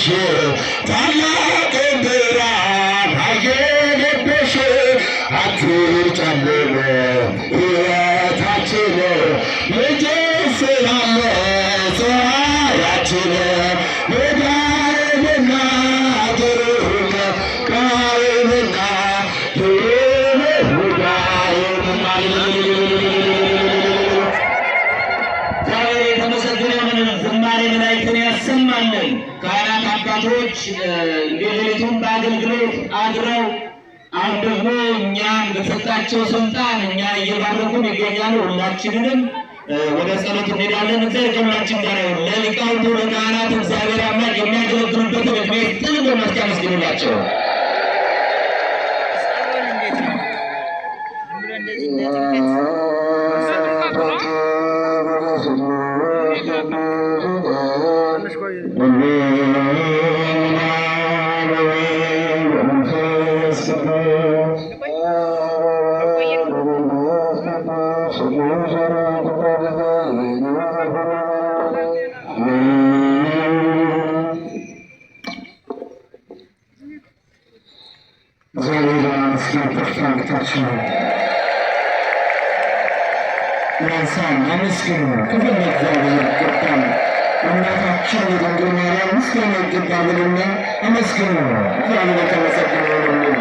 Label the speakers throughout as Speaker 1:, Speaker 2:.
Speaker 1: አየሽ ታላቅ ብርሃን አየለብሽ አትጨልም ሕይወታችን ልጅ ስላለ ፀሐያችን መዳንና ግሩም ቃልና ግሩም ሁዳይና ዝማሬ መላእክትን ያሰማልን። ካህናት አባቶች ሌሊቱን በአገልግሎት አድረው አሁን ደግሞ እኛም በሰጣቸው ስልጣን እኛ እየባረኩን ይገኛሉ። ሁላችንንም ወደ ጸሎት እንሄዳለን። እግዚአብሔር ከሁላችን ጋር ይሁን። ለሊቃውንቱ ለካህናት እግዚአብሔር አምላክ የሚያገለግሉበትን ዕድሜ ይስጥልን። በመስቀል አመስግኑላቸው። አመስግኑ ክብር ለእግዚአብሔር ይገባል። እናታችን የድንግል ማርያም ምስጋና ይገባልና አመስግኑ። እግዚአብሔር የተመሰገነ ይሁን።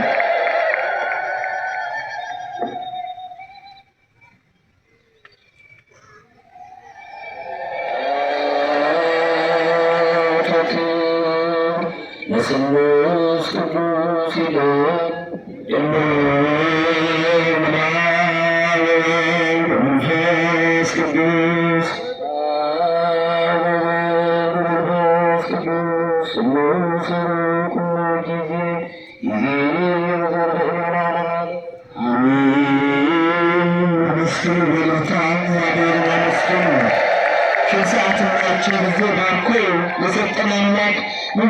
Speaker 1: ለስሉስ ቅዱስ ይላል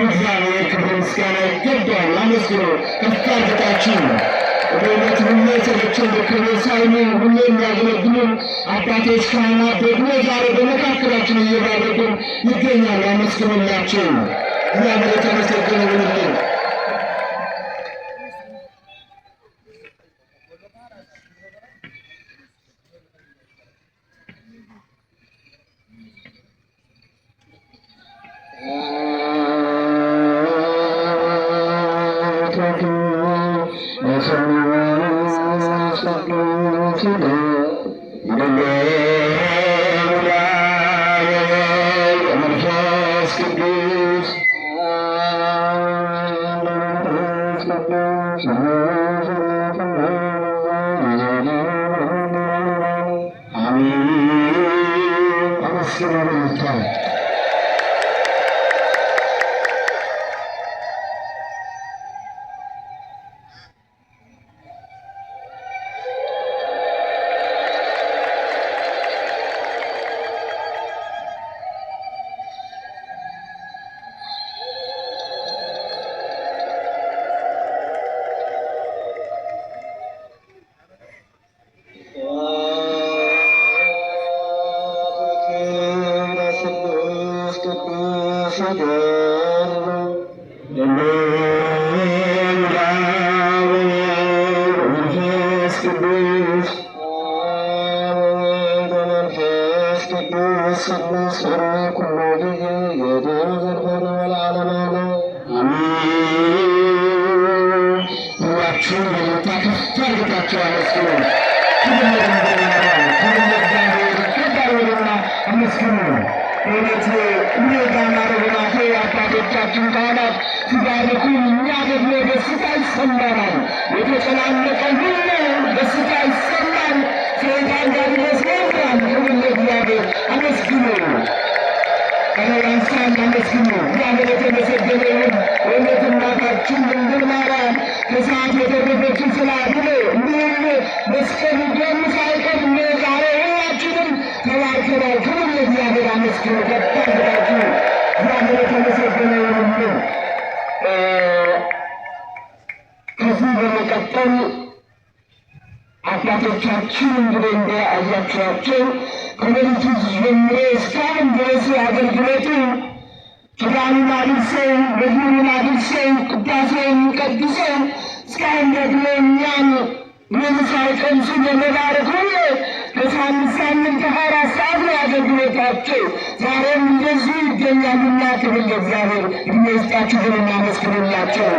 Speaker 1: እግዚአብሔር ክብር ምስጋና ይገባል። አመስግኑ ከፍ አድርጋችሁ በእውነት ሁሌ ሰዎችን በክብር ሳይሉ ሁሌ የሚያገለግሉ አባቶች ካህናት ደግሞ ዛሬ በመካከላችን እየባረኩን ይገኛሉ። አመስግኑላቸው። እግዚአብሔር የተመሰገነ ይሁን። አባቶቻችን እንግዲህ እንዳያችኋቸው ከሌሊቱ ጀምሮ እስካሁን ድረስ አገልግሎቱ
Speaker 2: ኪዳኑን አድርሰው መዝሙሩን አድርሰው ቅዳሴውን ቀድሰው እስካሁን ደግሞ እኛን የምሳ ቀምሱ ለመባረክ ሁሉ በሳምንት 24 ሰዓት ነው አገልግሎታቸው። ዛሬም እንደዚሁ ይገኛሉና ክብር ለእግዚአብሔር። እድሜ ይስጣችሁ ብለን እናመስግንላቸው።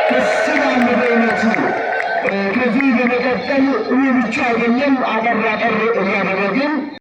Speaker 2: ደስ ይላል በእውነቱ። ከዚህ በመቀጠል ይህ ብቻ አይደለም፣ አጠር አጠር እያደረግን